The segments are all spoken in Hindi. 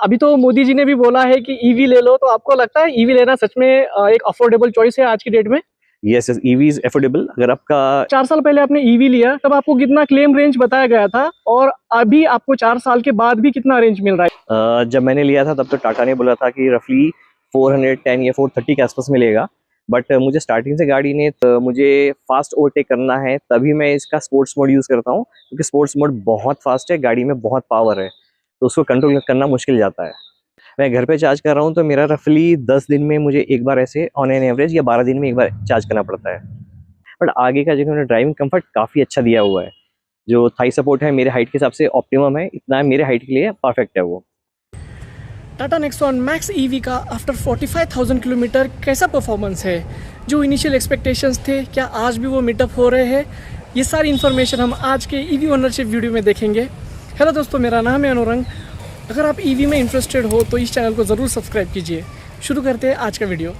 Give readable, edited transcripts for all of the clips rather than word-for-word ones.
अभी तो मोदी जी ने भी बोला है कि ईवी ले लो, तो आपको लगता है ईवी लेना सच में एक अफोर्डेबल चॉइस है आज की डेट में? Yes yes, EV is affordable. अगर आपका 4 साल पहले आपने ईवी लिया तब आपको कितना क्लेम रेंज बताया गया था, और अभी आपको 4 साल के बाद भी कितना रेंज मिल रहा है? जब मैंने लिया था तब तो टाटा ने बोला था कि रफली 410 या 430 के आसपास मिलेगा। बट मुझे स्टार्टिंग से गाड़ी ने तो मुझे फास्ट ओवरटेक करना है, तभी मैं इसका स्पोर्ट्स मोड यूज़ करता हूँ, क्योंकि स्पोर्ट्स मोड बहुत फास्ट है, गाड़ी में बहुत पावर है, तो उसको कंट्रोल करना मुश्किल जाता है। मैं घर पे चार्ज कर रहा हूँ तो मेरा रफली 10 दिन में मुझे एक बार ऐसे ऑन एन एवरेज, या 12 दिन में एक बार चार्ज करना पड़ता है। बट आगे का जो है ड्राइविंग कंफर्ट काफ़ी अच्छा दिया हुआ है। जो थाई सपोर्ट है मेरे हाइट के हिसाब से ऑप्टिमम है, इतना मेरे हाइट के लिए परफेक्ट है वो। टाटा नेक्सॉन मैक्स ईवी का आफ्टर 45,000 किलोमीटर कैसा परफॉर्मेंस है? जो इनिशियल एक्सपेक्टेशंस थे, क्या आज भी वो मीटअप हो रहे हैं? ये सारी इन्फॉर्मेशन हम आज के ईवी ओनरशिप वीडियो में देखेंगे। हेलो दोस्तों, मेरा नाम है अनुरंग। अगर आप ईवी में इंटरेस्टेड हो तो इस चैनल को ज़रूर सब्सक्राइब कीजिए। शुरू करते हैं आज का वीडियो।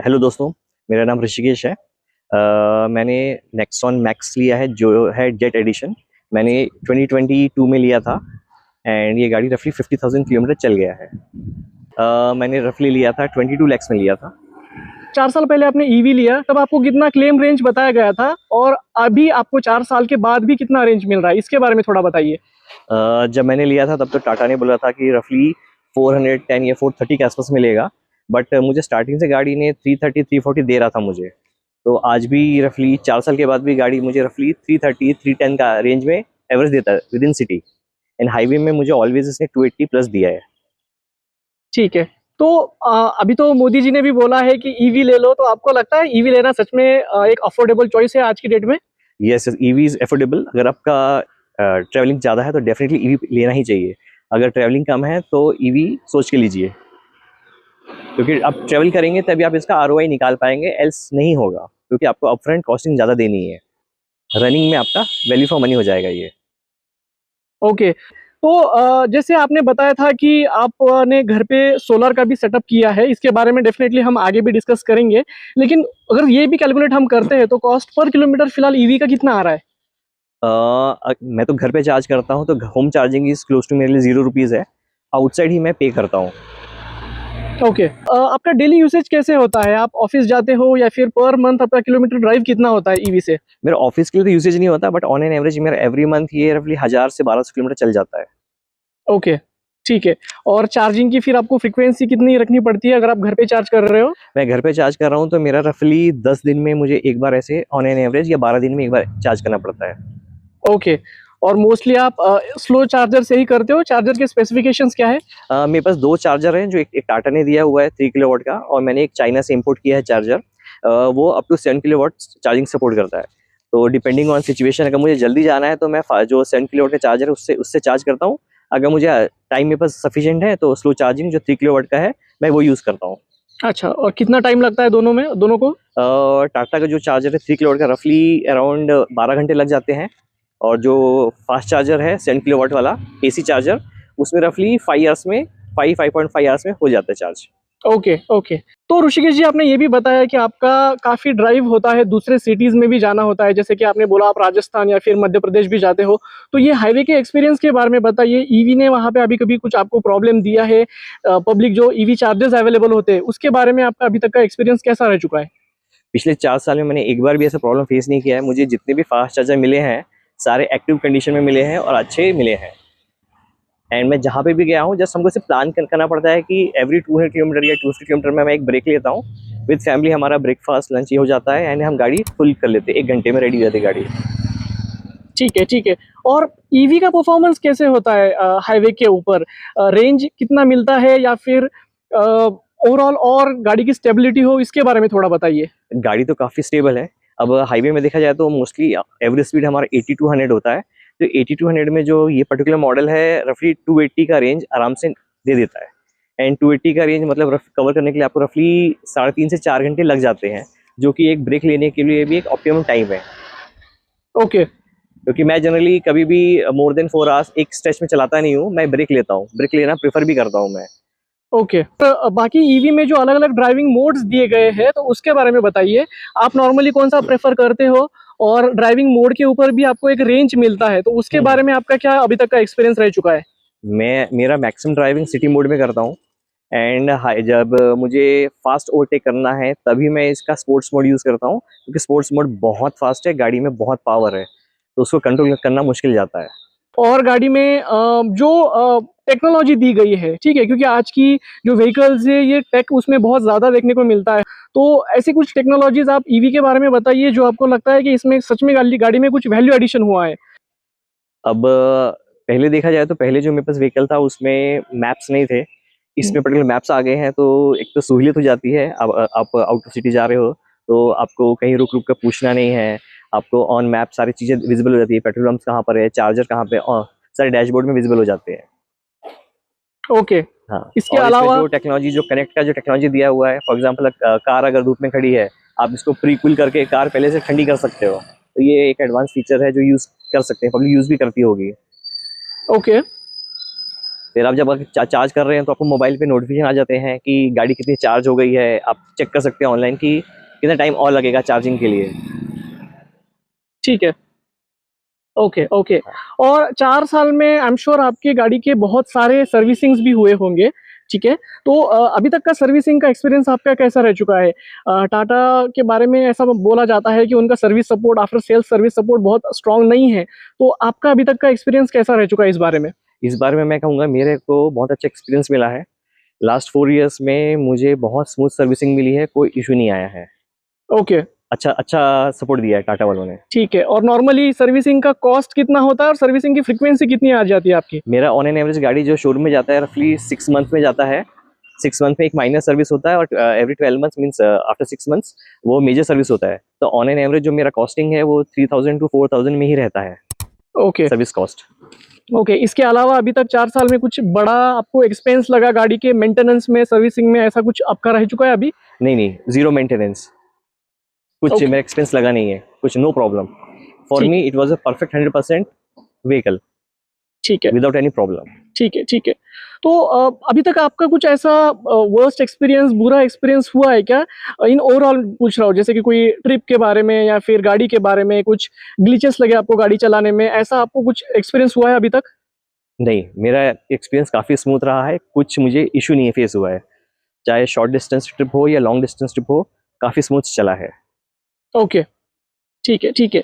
हेलो दोस्तों, मेरा नाम ऋषिकेश है। मैंने नेक्सॉन मैक्स लिया है, जो है जेट एडिशन। मैंने 2022 में लिया था, एंड ये गाड़ी रफली 50,000 किलोमीटर चल गया है। मैंने रफली लिया था 22 lakhs में लिया था। 4 साल पहले आपने ईवी लिया तब आपको कितना क्लेम रेंज बताया गया था, और अभी आपको 4 साल के बाद भी कितना रेंज मिल रहा है, इसके बारे में थोड़ा बताइए। जब मैंने लिया था तब तो टाटा ने बोला था कि रफली 410 या 430 के आसपास मिलेगा। बट मुझे स्टार्टिंग से गाड़ी ने 330 340 दे रहा था मुझे। तो आज भी रफली 4 साल के बाद भी गाड़ी मुझे रफली 330 310 का रेंज में एवरेज देता है with in city. And highway में मुझे ऑलवेज इसने 280 प्लस दिया है। ठीक है। तो अभी तो मोदी जी ने भी बोला है कि ईवी ले लो, तो आपको लगता है ईवी लेना सच में एक अफोर्डेबल चॉइस है आज की डेट में? Yes, EV is affordable. अगर आपका ट्रैवलिंग ज़्यादा है तो डेफिनेटली ईवी लेना ही चाहिए। अगर ट्रैवलिंग कम है तो ईवी सोच के लीजिए, क्योंकि आप ट्रैवल करेंगे तभी आप इसका आरओआई निकाल पाएंगे, एल्स नहीं होगा, क्योंकि आपको अपफ्रंट कॉस्टिंग ज़्यादा देनी है। रनिंग में आपका वैल्यू फॉर मनी हो जाएगा ये। ओके। तो जैसे आपने बताया था कि आपने घर पे सोलर का भी सेटअप किया है, इसके बारे में डेफिनेटली हम आगे भी डिस्कस करेंगे। लेकिन अगर ये भी कैलकुलेट हम करते हैं तो कॉस्ट पर किलोमीटर फिलहाल ईवी का कितना आ रहा है? मैं तो घर पे चार्ज करता हूँ, तो home charging is close to मेरे लिए 0 रुपीज़ है। आउटसाइड ही मैं पे करता हूँ। ओके। आपका डेली यूसेज कैसे होता है? आप ऑफिस जाते हो या फिर पर मंथ आपका किलोमीटर ड्राइव कितना होता है ईवी से? मेरा ऑफिस के लिए तो यूसेज नहीं होता, बट ऑन एन एवरेज मेरा एवरी मंथ ये रफली 1000 से 1200 किलोमीटर चल जाता है। ओके, ठीक है। और चार्जिंग की फिर आपको फ्रीक्वेंसी कितनी रखनी पड़ती है अगर आप घर पे चार्ज कर रहे हो? मैं घर पे चार्ज कर रहा हूँ तो मेरा रफली 10 दिन में मुझे एक बार ऐसे ऑन एन एवरेज, या 12 दिन में एक बार चार्ज करना पड़ता है। ओके। और मोस्टली आप स्लो चार्जर से ही करते हो? चार्जर के स्पेसिफिकेशंस क्या है? मेरे पास 2 चार्जर हैं, जो एक टाटा ने दिया हुआ है 3 किलोवाट का, और मैंने एक चाइना से इंपोर्ट किया है चार्जर। वो up to 7 kilowatt charging support करता है। तो डिपेंडिंग ऑन सिचुएशन, अगर मुझे जल्दी जाना है तो मैं जो 7 किलोवाट का चार्जर है उससे चार्ज करता हूँ। अगर मुझे टाइम मेरे पास सफिशिएंट है तो स्लो चार्जिंग जो 3 किलोवाट का है मैं वो यूज़ करता हूँ। अच्छा, और कितना टाइम लगता है दोनों को? टाटा का जो चार्जर है 3 किलोवाट का रफली अराउंड 12 घंटे लग जाते हैं, और जो फास्ट चार्जर है 7 किलोवाट वाला एसी चार्जर, उसमें रफली 5.5 आवर्स में हो जाता है चार्ज। Okay, okay. तो ऋषिकेश जी, आपने ये भी बताया कि आपका काफ़ी ड्राइव होता है, दूसरे सिटीज़ में भी जाना होता है, जैसे कि आपने बोला आप राजस्थान या फिर मध्य प्रदेश भी जाते हो। तो ये हाईवे के एक्सपीरियंस के बारे में बताइए। ईवी ने वहाँ पे अभी कभी कुछ आपको प्रॉब्लम दिया है? पब्लिक जो ईवी चार्जर्स अवेलेबल होते हैं, उसके बारे में आपका अभी तक का एक्सपीरियंस कैसा रह चुका है? पिछले 4 साल में मैंने एक बार भी ऐसा प्रॉब्लम फेस नहीं किया है। मुझे जितने भी फास्ट चार्जर मिले हैं सारे एक्टिव कंडीशन में मिले हैं और अच्छे मिले हैं। एंड मैं जहाँ पे भी गया हूँ जस्ट हमको सिर्फ प्लान करना पड़ता है कि एवरी 200 किलोमीटर या 250 किलोमीटर में मैं एक ब्रेक लेता हूँ। विद फैमिली हमारा ब्रेकफास्ट लंच ये हो जाता है, एंड हम गाड़ी फुल कर लेते हैं, 1 घंटे में रेडी हो जाती है गाड़ी। ठीक है, ठीक है। और ईवी का परफॉर्मेंस कैसे होता है हाईवे के ऊपर? रेंज कितना मिलता है, या फिर ओवरऑल और गाड़ी की स्टेबिलिटी हो, इसके बारे में थोड़ा बताइए। गाड़ी तो काफ़ी स्टेबल है। अब हाईवे में देखा जाए तो मोस्टली एवरेज स्पीड हमारा 80 टू 100 होता है। तो 80 टू 100 में जो ये पर्टिकुलर मॉडल है रफली 280 का रेंज आराम से दे देता है। एंड 280 का रेंज मतलब कवर करने के लिए आपको रफली 3.5 से 4 घंटे लग जाते हैं, जो कि एक ब्रेक लेने के लिए भी एक ऑप्टिमम टाइम है। ओके। क्योंकि मैं जनरली कभी भी मोर देन 4 आवर्स एक स्ट्रेच में चलाता नहीं हूँ, मैं ब्रेक लेता हूँ, ब्रेक लेना प्रेफर भी करता हूँ मैं। ओके। तो बाकी ईवी में जो अलग अलग ड्राइविंग मोड्स दिए गए हैं, तो उसके बारे में बताइए। आप नॉर्मली कौन सा प्रेफर करते हो, और ड्राइविंग मोड के ऊपर भी आपको एक रेंज मिलता है, तो उसके बारे में आपका क्या अभी तक का एक्सपीरियंस रह चुका है? मेरा मैक्सिमम ड्राइविंग सिटी मोड में करता हूँ। एंड जब मुझे फास्ट ओवरटेक करना है तभी मैं इसका स्पोर्ट्स मोड यूज़ करता हूँ, क्योंकि स्पोर्ट्स मोड बहुत फास्ट है, गाड़ी में बहुत पावर है, तो उसको कंट्रोल करना मुश्किल जाता है। और गाड़ी में जो टेक्नोलॉजी दी गई है, ठीक है, क्योंकि आज की जो व्हीकल्स है ये टेक उसमें बहुत ज़्यादा देखने को मिलता है, तो ऐसी कुछ टेक्नोलॉजीज आप ईवी के बारे में बताइए जो आपको लगता है कि इसमें सच में गाड़ी में कुछ वैल्यू एडिशन हुआ है। अब पहले देखा जाए तो पहले जो मेरे पास व्हीकल था उसमें मैप्स नहीं थे, इसमें पर्टिकुलर मैप्स आ गए हैं, तो एक तो सहूलियत हो जाती है। अब आप आउट ऑफ सिटी जा रहे हो तो आपको कहीं रुक रुक कर पूछना नहीं है, आपको ऑन मैप सारी चीज़ें विजिबल हो जाती है, पेट्रोल पंप कहाँ पर है, चार्जर कहाँ पे, सारे डैशबोर्ड में विजिबल हो जाते हैं। ओके। हाँ, इसके और इसमें अलावा जो टेक्नोलॉजी जो कनेक्ट का जो टेक्नोलॉजी दिया हुआ है, फॉर एग्जांपल कार अगर धूप में खड़ी है, आप इसको प्री कूल करके कार पहले से ठंडी कर सकते हो, तो ये एक एडवांस फीचर है जो यूज़ कर सकते हैं, पब्लिक यूज़ भी करती होगी। ओके। फिर आप जब चार्ज कर रहे हैं तो आपको मोबाइल पे नोटिफिकेशन आ जाते हैं कि गाड़ी कितनी चार्ज हो गई है, आप चेक कर सकते हैं ऑनलाइन कि कितना टाइम और लगेगा चार्जिंग के लिए। ठीक है। Okay, okay. और 4 साल में आई एम श्योर आपकी गाड़ी के बहुत सारे सर्विसिंग्स भी हुए होंगे, ठीक है? तो अभी तक का सर्विसिंग का एक्सपीरियंस आपका कैसा रह चुका है? टाटा के बारे में ऐसा बोला जाता है कि उनका service support, after sales service support बहुत स्ट्रॉन्ग नहीं है, तो आपका अभी तक का एक्सपीरियंस कैसा रह चुका है इस बारे में? इस बारे में मैं कहूँगा मेरे को बहुत अच्छा एक्सपीरियंस मिला है। लास्ट 4 इयर्स में मुझे बहुत स्मूथ सर्विसिंग मिली है, कोई इशू नहीं आया है। ओके, अच्छा अच्छा सपोर्ट दिया है टाटा वालों ने। ठीक है। और नॉर्मली सर्विसिंग का कॉस्ट कितना होता है और सर्विसिंग की फ्रीक्वेंसी कितनी आ जाती है आपकी? मेरा ऑन एन एवरेज गाड़ी जो शोरूम में जाता है रफली 6 मंथ में जाता है। 6 मंथ में एक माइनर सर्विस होता है और every 12 months means after 6 months वो मेजर सर्विस होता है। तो ऑन एन एवरेज जो मेरा कॉस्टिंग है वो 3000 टू 4000 में ही रहता है ओके, सर्विस कॉस्ट। ओके। इसके अलावा अभी तक 4 साल में कुछ बड़ा आपको एक्सपेंस लगा गाड़ी के मेंटेनेंस में, सर्विसिंग में, ऐसा कुछ आपका रह चुका है अभी? नहीं, जीरो मेंटेनेंस, कुछ Okay. मेरा एक्सपेंस लगा नहीं है, कुछ नो प्रॉब्लम। फॉर ठीक। Me it was a perfect 100% vehicle ठीक है, विदाउट एनी प्रॉब्लम। ठीक है, ठीक है। तो अभी तक आपका कुछ ऐसा वर्स्ट एक्सपीरियंस, बुरा एक्सपीरियंस हुआ है क्या? इन ओवरऑल पूछ रहा हूँ, जैसे कि कोई ट्रिप के बारे में या फिर गाड़ी के बारे में कुछ ग्लिचेस लगे आपको गाड़ी चलाने में, ऐसा आपको कुछ एक्सपीरियंस हुआ है अभी तक? नहीं, मेरा एक्सपीरियंस काफ़ी स्मूथ रहा है, कुछ मुझे इशू नहीं फेस हुआ है, चाहे शॉर्ट डिस्टेंस ट्रिप हो या लॉन्ग डिस्टेंस ट्रिप हो, काफ़ी स्मूथ चला है। ओके, ठीक है, ठीक है।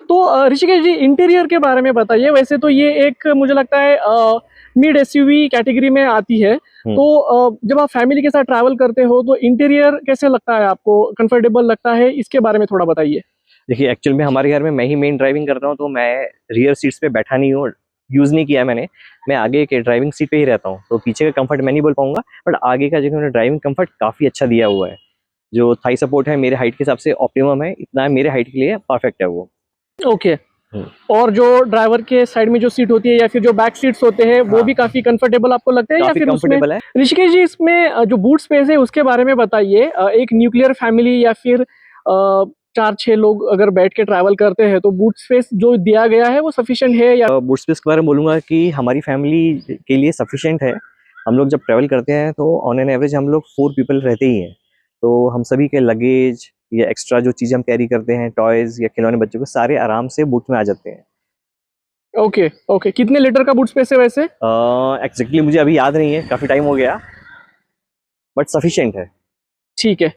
तो ऋषिकेश जी, इंटीरियर के बारे में बताइए। वैसे तो ये एक मुझे लगता है मिड एसयूवी कैटेगरी में आती है, तो जब आप फैमिली के साथ ट्रैवल करते हो तो इंटीरियर कैसे लगता है आपको? कंफर्टेबल लगता है? इसके बारे में थोड़ा बताइए। देखिए एक्चुअल में हमारे घर में मैं ही मेन ड्राइविंग करता हूँ, तो मैं रियर सीट्स पे बैठा नहीं हूँ, यूज़ नहीं किया है मैंने। मैं आगे के ड्राइविंग सीट पे ही रहता हूँ, तो पीछे का कंफर्ट मैं नहीं बोल पाऊंगा, बट आगे का जो उन्होंने ड्राइविंग कंफर्ट काफ़ी अच्छा दिया हुआ है। जो थाई सपोर्ट है मेरे हाइट के हिसाब से ऑप्टिमम है, इतना मेरे हाइट के लिए परफेक्ट है वो। ओके। और जो ड्राइवर के साइड में जो सीट होती है या फिर जो बैक सीट्स होते हैं वो भी काफी कंफर्टेबल आपको लगते हैं या काफी फिर उसमें? कंफर्टेबल है। ऋषिकेश जी, इसमें जो बूट स्पेस है उसके बारे में बताइए। एक न्यूक्लियर फैमिली या फिर 4-6 लोग अगर बैठ के ट्रैवल करते हैं तो बूट स्पेस जो दिया गया है वो सफिशिएंट है या? बूट स्पेस के बारे में बोलूँगा कि हमारी फैमिली के लिए सफिशिएंट है। हम लोग जब ट्रैवल करते हैं तो ऑन एन एवरेज हम लोग 4 पीपल रहते ही हैं, तो हम सभी के लगेज या एक्स्ट्रा जो चीज़ें हम कैरी करते हैं, टॉयज़ या खिलौने बच्चों के, सारे आराम से बूट में आ जाते हैं। Okay, okay. कितने लीटर का बूट स्पेस है वैसे? एग्जैक्टली मुझे अभी याद नहीं है, काफ़ी टाइम हो गया, बट सफिशिएंट है। ठीक है।